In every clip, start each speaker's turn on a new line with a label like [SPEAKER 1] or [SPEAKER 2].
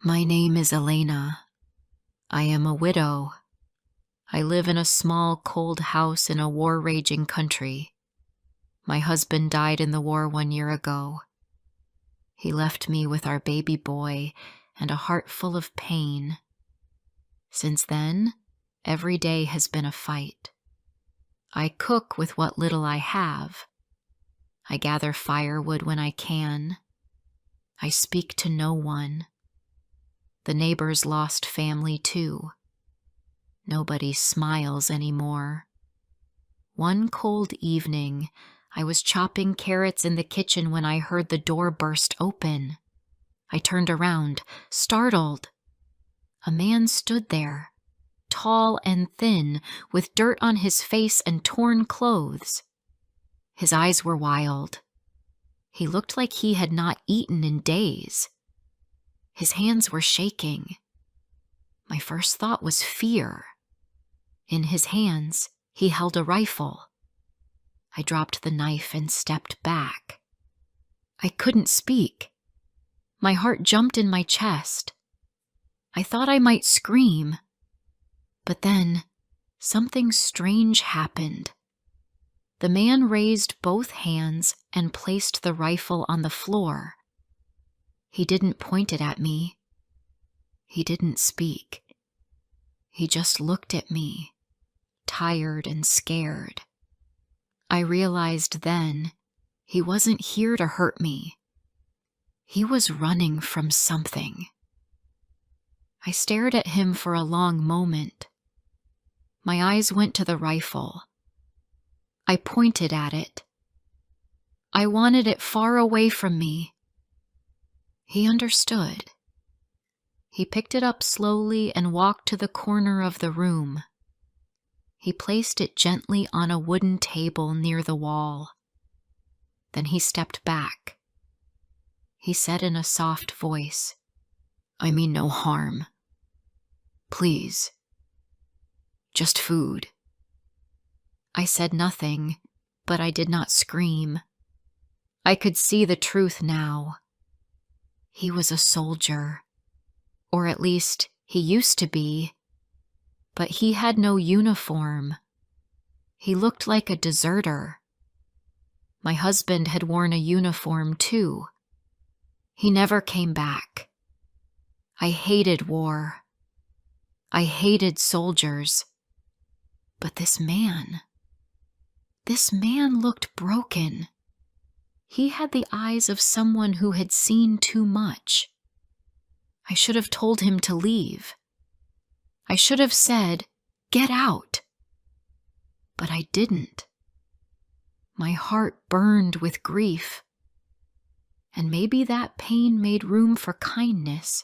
[SPEAKER 1] My name is Elena. I am a widow. I live in a small, cold house in a war-raging country. My husband died in the war 1 year ago. He left me with our baby boy and a heart full of pain. Since then, every day has been a fight. I cook with what little I have. I gather firewood when I can. I speak to no one. The neighbors lost family too. Nobody smiles anymore. One cold evening, I was chopping carrots in the kitchen when I heard the door burst open. I turned around, startled. A man stood there, tall and thin, with dirt on his face and torn clothes. His eyes were wild. He looked like he had not eaten in days. His hands were shaking. My first thought was fear. In his hands, he held a rifle. I dropped the knife and stepped back. I couldn't speak. My heart jumped in my chest. I thought I might scream. But then, something strange happened. The man raised both hands and placed the rifle on the floor. He didn't point it at me. He didn't speak. He just looked at me, tired and scared. I realized then he wasn't here to hurt me. He was running from something. I stared at him for a long moment. My eyes went to the rifle. I pointed at it. I wanted it far away from me. He understood. He picked it up slowly and walked to the corner of the room. He placed it gently on a wooden table near the wall. Then he stepped back. He said in a soft voice, "I mean no harm. Please. Just food." I said nothing, but I did not scream. I could see the truth now. He was a soldier, or at least he used to be, but he had no uniform. He looked like a deserter. My husband had worn a uniform too. He never came back. I hated war. I hated soldiers. But this man looked broken. He had the eyes of someone who had seen too much. I should have told him to leave. I should have said, "Get out." But I didn't. My heart burned with grief. And maybe that pain made room for kindness.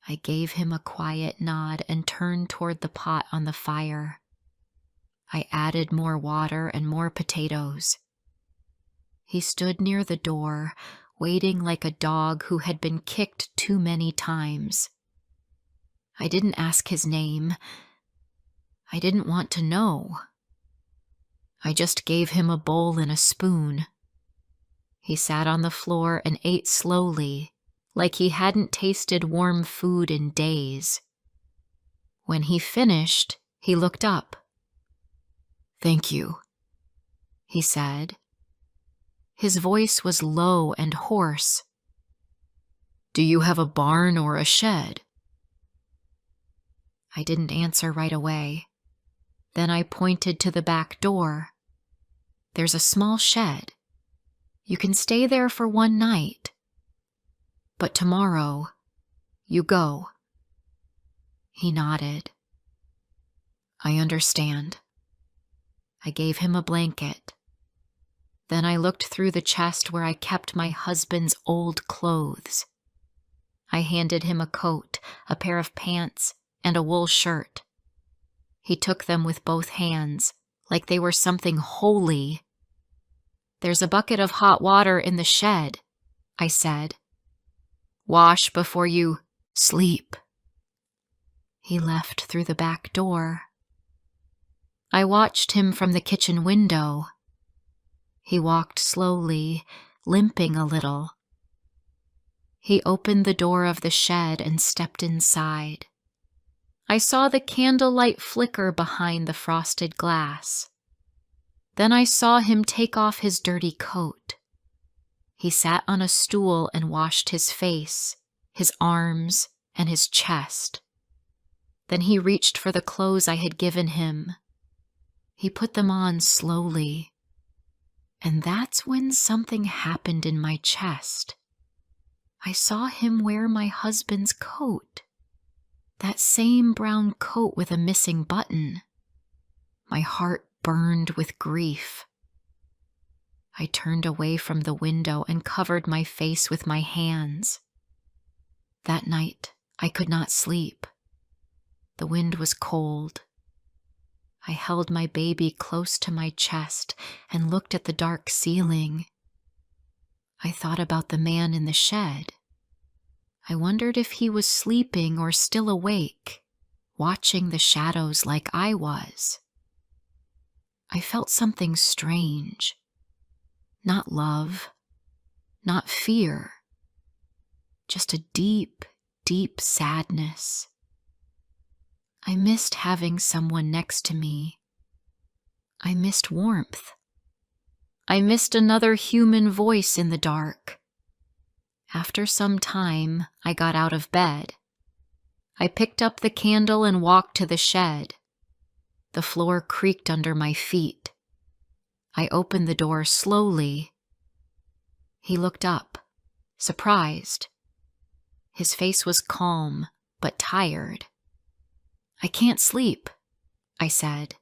[SPEAKER 1] I gave him a quiet nod and turned toward the pot on the fire. I added more water and more potatoes. He stood near the door, waiting like a dog who had been kicked too many times. I didn't ask his name. I didn't want to know. I just gave him a bowl and a spoon. He sat on the floor and ate slowly, like he hadn't tasted warm food in days. When he finished, he looked up. "Thank you," he said. His voice was low and hoarse. "Do you have a barn or a shed?" I didn't answer right away. Then I pointed to the back door. "There's a small shed. You can stay there for 1 night. But tomorrow, you go." He nodded. "I understand." I gave him a blanket. Then I looked through the chest where I kept my husband's old clothes. I handed him a coat, a pair of pants, and a wool shirt. He took them with both hands, like they were something holy. "There's a bucket of hot water in the shed," I said. "Wash before you sleep." He left through the back door. I watched him from the kitchen window. He walked slowly, limping a little. He opened the door of the shed and stepped inside. I saw the candlelight flicker behind the frosted glass. Then I saw him take off his dirty coat. He sat on a stool and washed his face, his arms, and his chest. Then he reached for the clothes I had given him. He put them on slowly. And that's when something happened in my chest. I saw him wear my husband's coat. That same brown coat with a missing button. My heart burned with grief. I turned away from the window and covered my face with my hands. That night, I could not sleep. The wind was cold. I held my baby close to my chest and looked at the dark ceiling. I thought about the man in the shed. I wondered if he was sleeping or still awake, watching the shadows like I was. I felt something strange. Not love, not fear, just a deep, deep sadness. I missed having someone next to me. I missed warmth. I missed another human voice in the dark. After some time, I got out of bed. I picked up the candle and walked to the shed. The floor creaked under my feet. I opened the door slowly. He looked up, surprised. His face was calm, but tired. "I can't sleep," I said.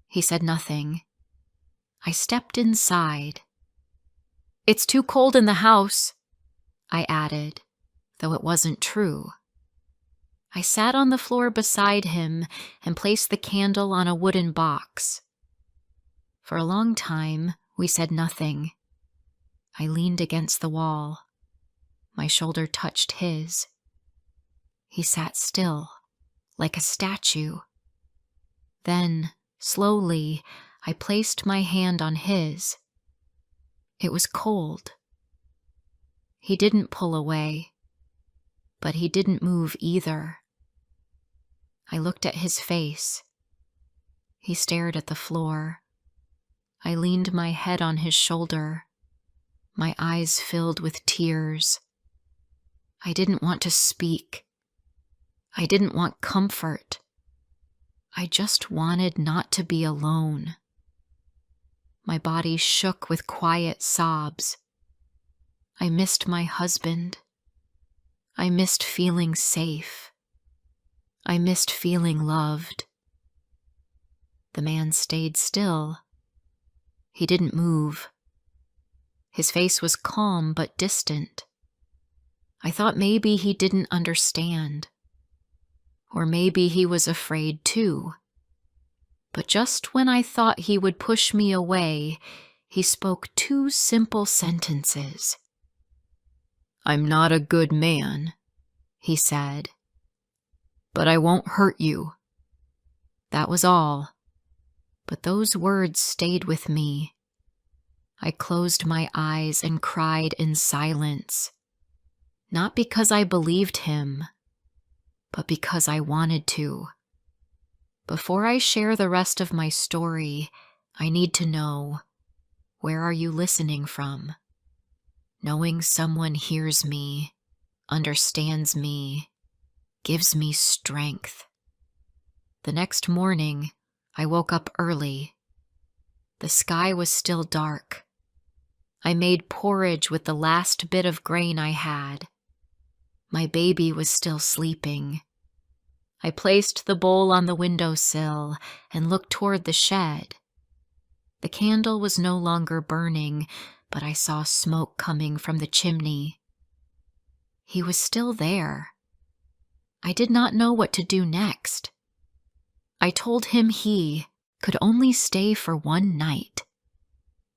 [SPEAKER 1] He said nothing. I stepped inside. "It's too cold in the house," I added, though it wasn't true. I sat on the floor beside him and placed the candle on a wooden box. For a long time, we said nothing. I leaned against the wall. My shoulder touched his. He sat still, like a statue. Then, slowly, I placed my hand on his. It was cold. He didn't pull away, but he didn't move either. I looked at his face. He stared at the floor. I leaned my head on his shoulder. My eyes filled with tears. I didn't want to speak. I didn't want comfort. I just wanted not to be alone. My body shook with quiet sobs. I missed my husband. I missed feeling safe. I missed feeling loved. The man stayed still. He didn't move. His face was calm but distant. I thought maybe he didn't understand. Or maybe he was afraid too. But just when I thought he would push me away, he spoke 2 simple sentences. "I'm not a good man," he said, "but I won't hurt you." That was all. But those words stayed with me. I closed my eyes and cried in silence. Not because I believed him, but because I wanted to. Before I share the rest of my story, I need to know, where are you listening from? Knowing someone hears me, understands me, gives me strength. The next morning, I woke up early. The sky was still dark. I made porridge with the last bit of grain I had. My baby was still sleeping. I placed the bowl on the windowsill and looked toward the shed. The candle was no longer burning, but I saw smoke coming from the chimney. He was still there. I did not know what to do next. I told him he could only stay for 1 night.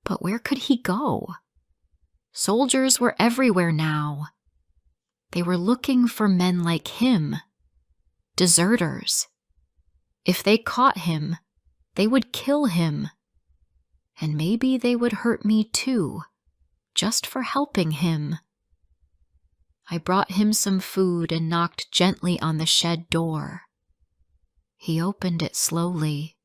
[SPEAKER 1] But where could he go? Soldiers were everywhere now. They were looking for men like him, deserters. If they caught him, they would kill him. And maybe they would hurt me too, just for helping him. I brought him some food and knocked gently on the shed door. He opened it slowly.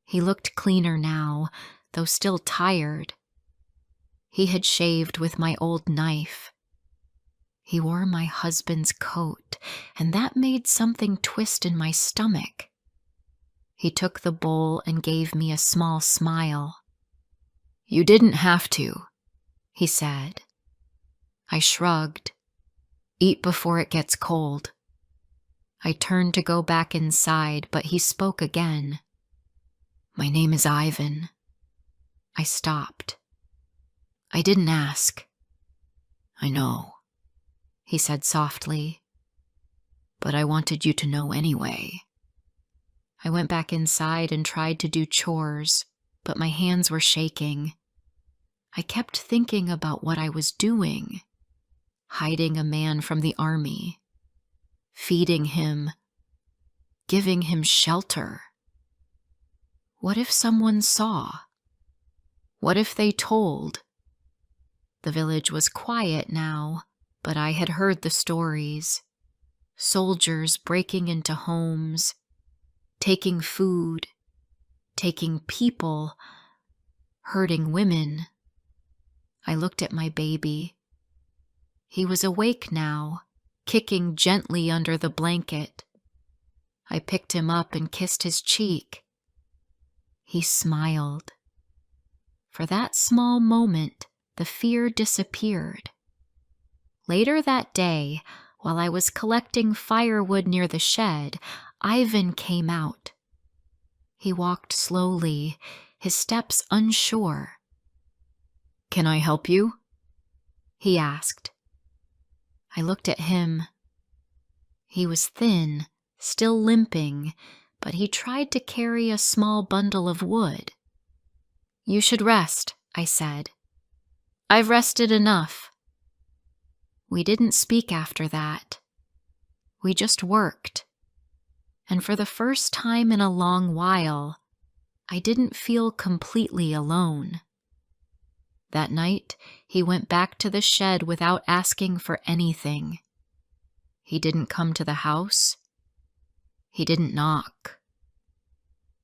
[SPEAKER 1] He looked cleaner now, though still tired. He had shaved with my old knife. He wore my husband's coat, and that made something twist in my stomach. He took the bowl and gave me a small smile. "You didn't have to," he said. I shrugged. "Eat before it gets cold." I turned to go back inside, but he spoke again. "My name is Ivan." I stopped. "I didn't ask." "I know," he said softly, "but I wanted you to know anyway." I went back inside and tried to do chores, but my hands were shaking. I kept thinking about what I was doing. Hiding a man from the army. Feeding him. Giving him shelter. What if someone saw? What if they told? The village was quiet now, but I had heard the stories. Soldiers breaking into homes, taking food, taking people, hurting women. I looked at my baby. He was awake now, kicking gently under the blanket. I picked him up and kissed his cheek. He smiled. For that small moment, the fear disappeared. Later that day, while I was collecting firewood near the shed, Ivan came out. He walked slowly, his steps unsure. "Can I help you?" he asked. I looked at him. He was thin, still limping, but he tried to carry a small bundle of wood. "You should rest," I said. "I've rested enough." We didn't speak after that. We just worked. And for the first time in a long while, I didn't feel completely alone. That night, he went back to the shed without asking for anything. He didn't come to the house. He didn't knock.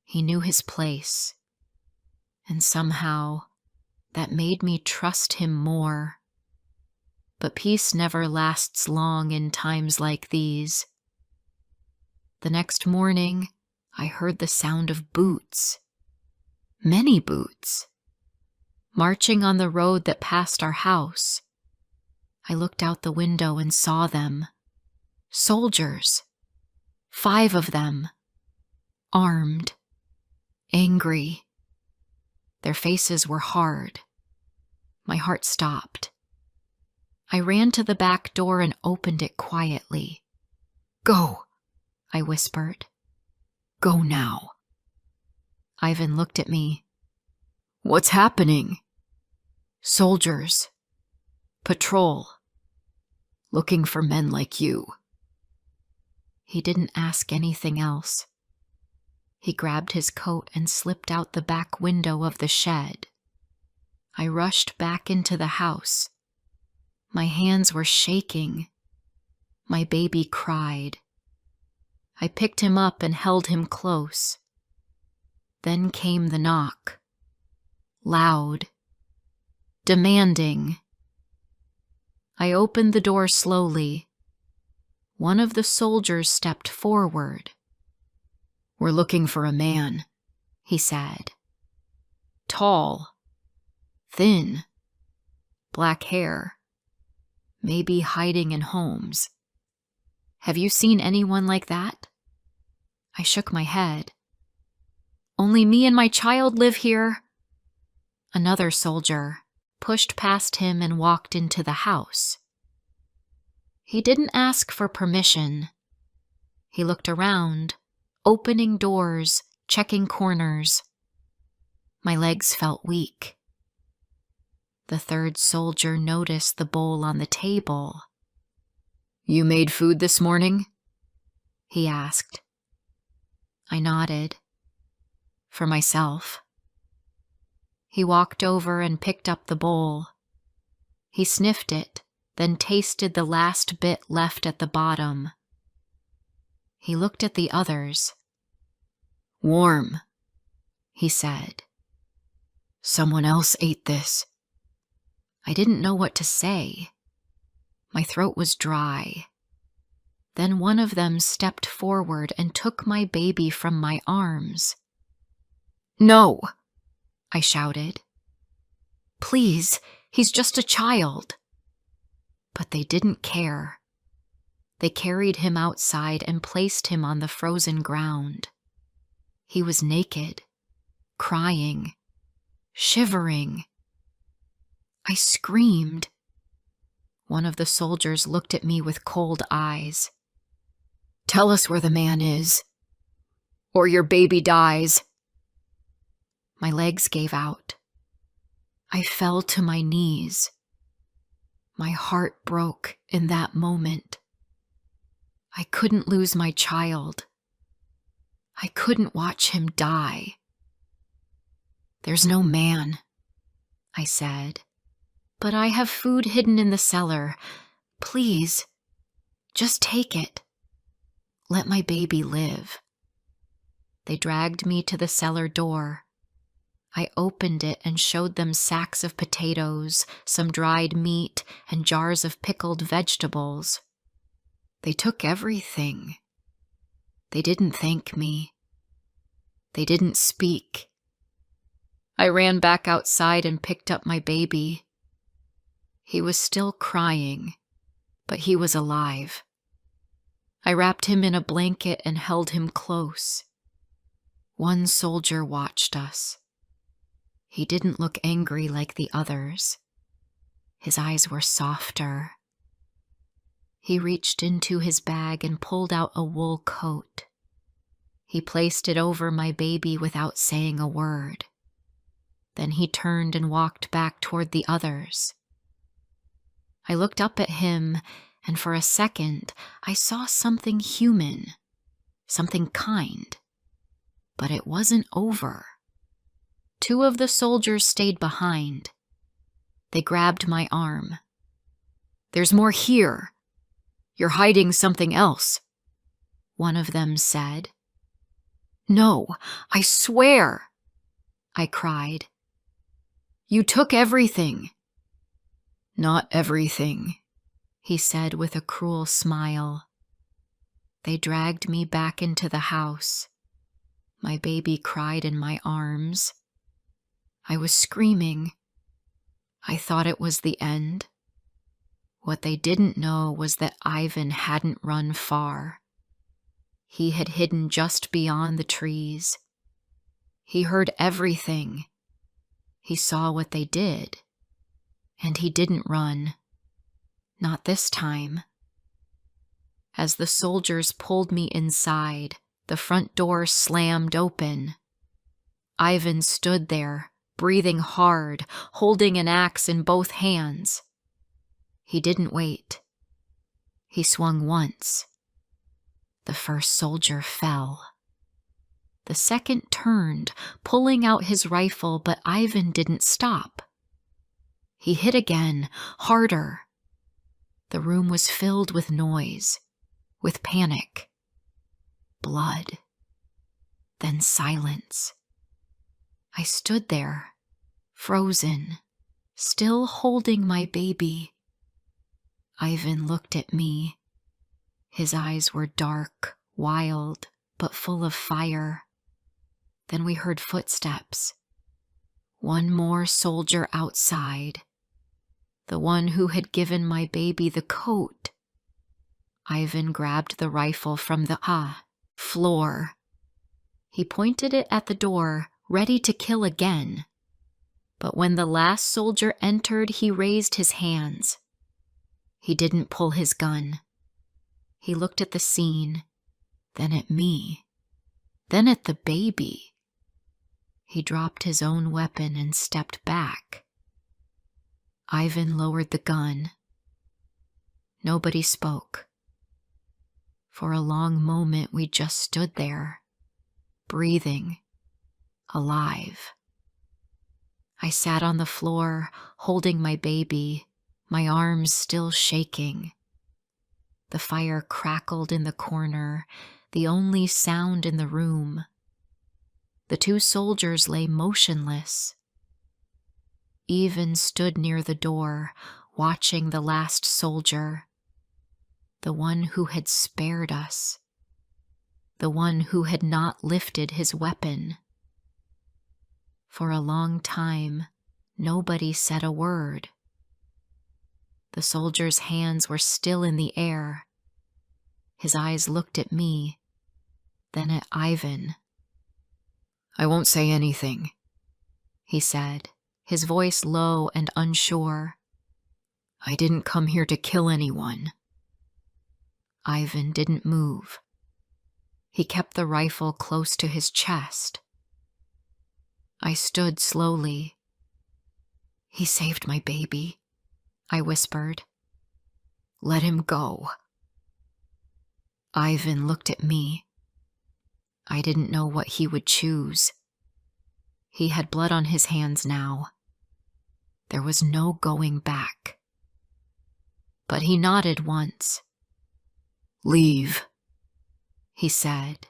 [SPEAKER 1] He knew his place. And somehow, that made me trust him more. But peace never lasts long in times like these. The next morning, I heard the sound of boots. Many boots. Marching on the road that passed our house. I looked out the window and saw them. Soldiers. 5 of them. Armed. Angry. Their faces were hard. My heart stopped. I ran to the back door and opened it quietly. "Go," I whispered. "Go now." Ivan looked at me. "What's happening?" "Soldiers. Patrol. Looking for men like you." He didn't ask anything else. He grabbed his coat and slipped out the back window of the shed. I rushed back into the house. My hands were shaking. My baby cried. I picked him up and held him close. Then came the knock. Loud. Demanding. I opened the door slowly. One of the soldiers stepped forward. "We're looking for a man," he said. Tall. Thin. Black hair. Maybe hiding in homes. "Have you seen anyone like that?" I shook my head. "Only me and my child live here." Another soldier pushed past him and walked into the house. He didn't ask for permission. He looked around, opening doors, checking corners. My legs felt weak. The third soldier noticed the bowl on the table. "You made food this morning?" he asked. I nodded. For myself. He walked over and picked up the bowl. He sniffed it, then tasted the last bit left at the bottom. He looked at the others. "Warm," he said. "Someone else ate this." I didn't know what to say. My throat was dry. Then one of them stepped forward and took my baby from my arms. "No!" I shouted. "Please, he's just a child." But they didn't care. They carried him outside and placed him on the frozen ground. He was naked, crying, shivering. I screamed. One of the soldiers looked at me with cold eyes. "Tell us where the man is, or your baby dies." My legs gave out. I fell to my knees. My heart broke in that moment. I couldn't lose my child. I couldn't watch him die. "There's no man," I said, "but I have food hidden in the cellar. Please, just take it. Let my baby live." They dragged me to the cellar door. I opened it and showed them sacks of potatoes, some dried meat, and jars of pickled vegetables. They took everything. They didn't thank me. They didn't speak. I ran back outside and picked up my baby. He was still crying, but he was alive. I wrapped him in a blanket and held him close. One soldier watched us. He didn't look angry like the others. His eyes were softer. He reached into his bag and pulled out a wool coat. He placed it over my baby without saying a word. Then he turned and walked back toward the others. I looked up at him, and for a second I saw something human, something kind. But it wasn't over. Two of the soldiers stayed behind. They grabbed my arm. "There's more here. You're hiding something else," one of them said. "No, I swear," I cried. "You took everything." "Not everything," he said with a cruel smile. They dragged me back into the house. My baby cried in my arms. I was screaming. I thought it was the end. What they didn't know was that Ivan hadn't run far. He had hidden just beyond the trees. He heard everything. He saw what they did. And he didn't run. Not this time. As the soldiers pulled me inside, the front door slammed open. Ivan stood there, breathing hard, holding an axe in both hands. He didn't wait. He swung once. The first soldier fell. The second turned, pulling out his rifle, but Ivan didn't stop. He hit again, harder. The room was filled with noise, with panic. Blood. Then silence. I stood there, frozen, still holding my baby. Ivan looked at me. His eyes were dark, wild, but full of fire. Then we heard footsteps. One more soldier outside. The one who had given my baby the coat. Ivan grabbed the rifle from the floor. He pointed it at the door, ready to kill again. But when the last soldier entered, he raised his hands. He didn't pull his gun. He looked at the scene, then at me, then at the baby. He dropped his own weapon and stepped back. Ivan lowered the gun. Nobody spoke. For a long moment, we just stood there, breathing, alive. I sat on the floor, holding my baby, my arms still shaking. The fire crackled in the corner, the only sound in the room. The two soldiers lay motionless. Even stood near the door, watching the last soldier, the one who had spared us, the one who had not lifted his weapon. For a long time, nobody said a word. The soldier's hands were still in the air. His eyes looked at me, then at Ivan. "I won't say anything," he said, his voice low and unsure. "I didn't come here to kill anyone." Ivan didn't move. He kept the rifle close to his chest. I stood slowly. "He saved my baby," I whispered. "Let him go." Ivan looked at me. I didn't know what he would choose. He had blood on his hands now. There was no going back. But he nodded once. "Leave," he said.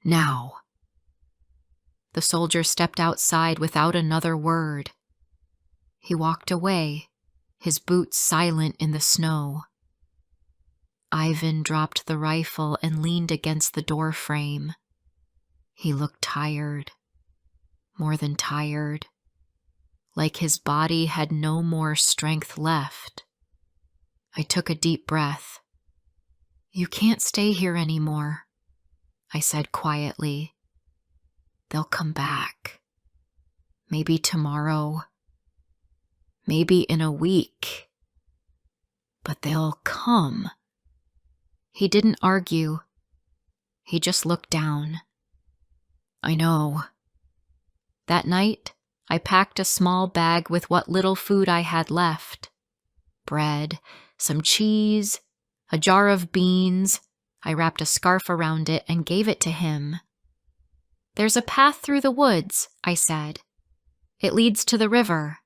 [SPEAKER 1] "Now." The soldier stepped outside without another word. He walked away, his boots silent in the snow. Ivan dropped the rifle and leaned against the door frame. He looked tired, more than tired, like his body had no more strength left. I took a deep breath. "You can't stay here anymore," I said quietly. "They'll come back. Maybe tomorrow. Maybe in a week. But they'll come." He didn't argue. He just looked down. "I know." That night, I packed a small bag with what little food I had left. Bread, some cheese, a jar of beans. I wrapped a scarf around it and gave it to him. "There's a path through the woods," I said. "It leads to the river.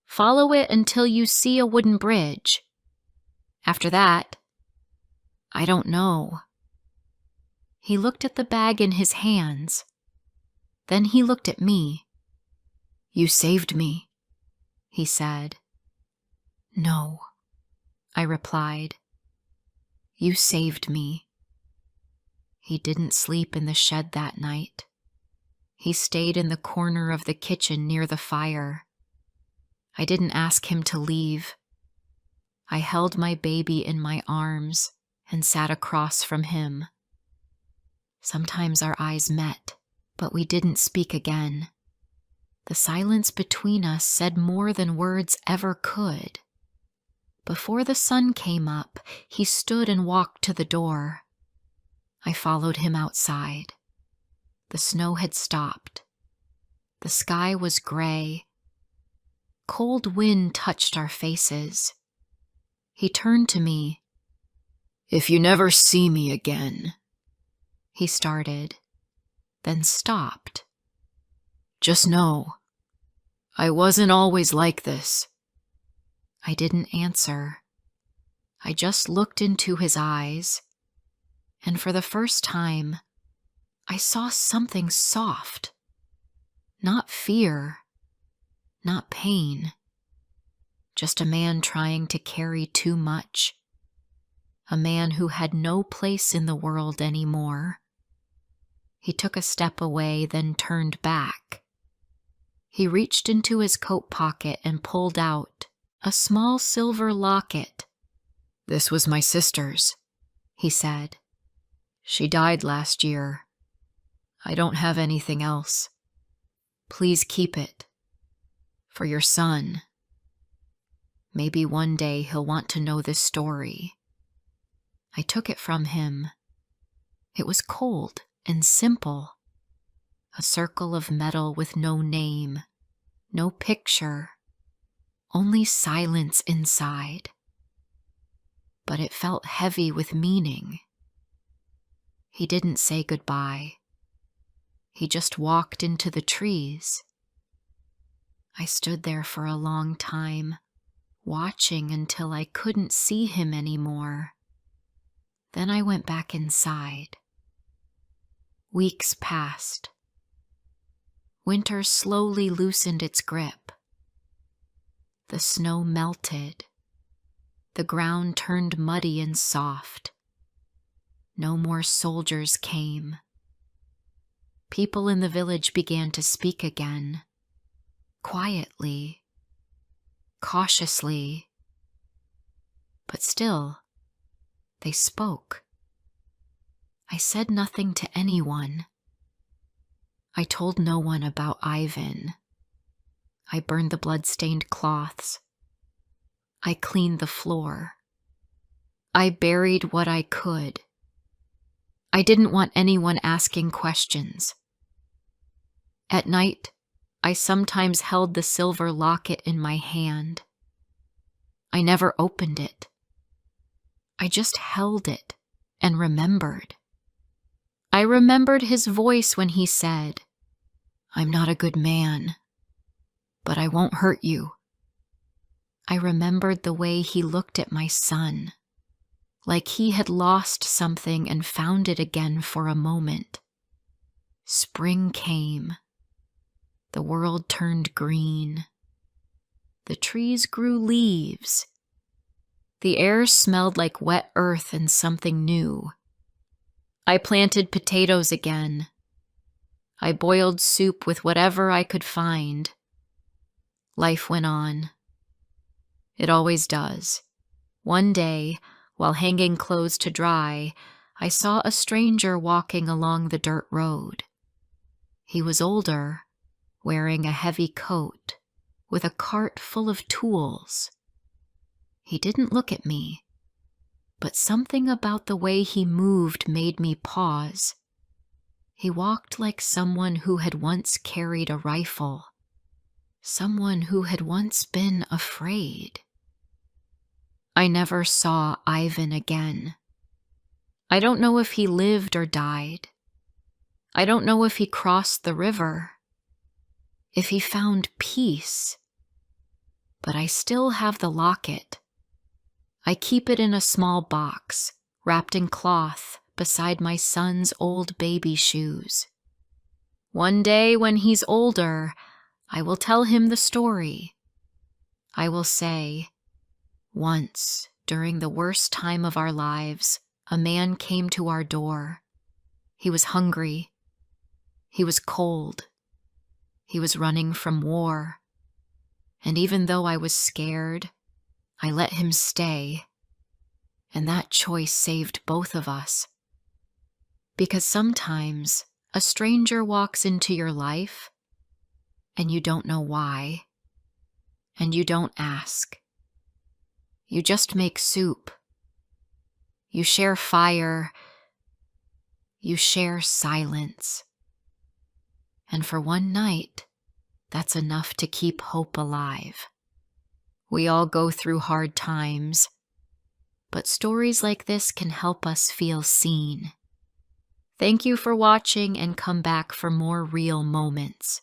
[SPEAKER 1] Follow it until you see a wooden bridge. After that, I don't know." He looked at the bag in his hands. Then he looked at me. "You saved me," he said. "No," I replied. "You saved me." He didn't sleep in the shed that night. He stayed in the corner of the kitchen near the fire. I didn't ask him to leave. I held my baby in my arms and sat across from him. Sometimes our eyes met, but we didn't speak again. The silence between us said more than words ever could. Before the sun came up, he stood and walked to the door. I followed him outside. The snow had stopped. The sky was gray. Cold wind touched our faces. He turned to me. "If you never see me again," he started, then stopped. "Just know, I wasn't always like this." I didn't answer. I just looked into his eyes, and for the first time, I saw something soft. Not fear, not pain, just a man trying to carry too much. A man who had no place in the world anymore. He took a step away, then turned back. He reached into his coat pocket and pulled out a small silver locket. "This was my sister's," he said. "She died last year. I don't have anything else. Please keep it. For your son. Maybe one day he'll want to know this story." I took it from him. It was cold and simple. A circle of metal with no name, no picture, only silence inside. But it felt heavy with meaning. He didn't say goodbye. He just walked into the trees. I stood there for a long time, watching until I couldn't see him anymore. Then I went back inside. Weeks passed. Winter slowly loosened its grip. The snow melted. The ground turned muddy and soft. No more soldiers came. People in the village began to speak again, quietly, cautiously, but still, they spoke. I said nothing to anyone. I told no one about Ivan. I burned the blood-stained cloths. I cleaned the floor. I buried what I could. I didn't want anyone asking questions. At night, I sometimes held the silver locket in my hand. I never opened it. I just held it and remembered. I remembered his voice when he said, "I'm not a good man, but I won't hurt you." I remembered the way he looked at my son, like he had lost something and found it again for a moment. Spring came. The world turned green. The trees grew leaves. The air smelled like wet earth and something new. I planted potatoes again. I boiled soup with whatever I could find. Life went on. It always does. One day, while hanging clothes to dry, I saw a stranger walking along the dirt road. He was older, wearing a heavy coat, with a cart full of tools. He didn't look at me, but something about the way he moved made me pause. He walked like someone who had once carried a rifle, someone who had once been afraid. I never saw Ivan again. I don't know if he lived or died. I don't know if he crossed the river, if he found peace. But I still have the locket. I keep it in a small box, wrapped in cloth, beside my son's old baby shoes. One day when he's older, I will tell him the story. I will say, "Once, during the worst time of our lives, a man came to our door. He was hungry. He was cold. He was running from war. And even though I was scared, I let him stay. And that choice saved both of us. Because sometimes a stranger walks into your life, and you don't know why, and you don't ask. You just make soup. You share fire. You share silence. And for one night, that's enough to keep hope alive. We all go through hard times, but stories like this can help us feel seen. Thank you for watching, and come back for more real moments.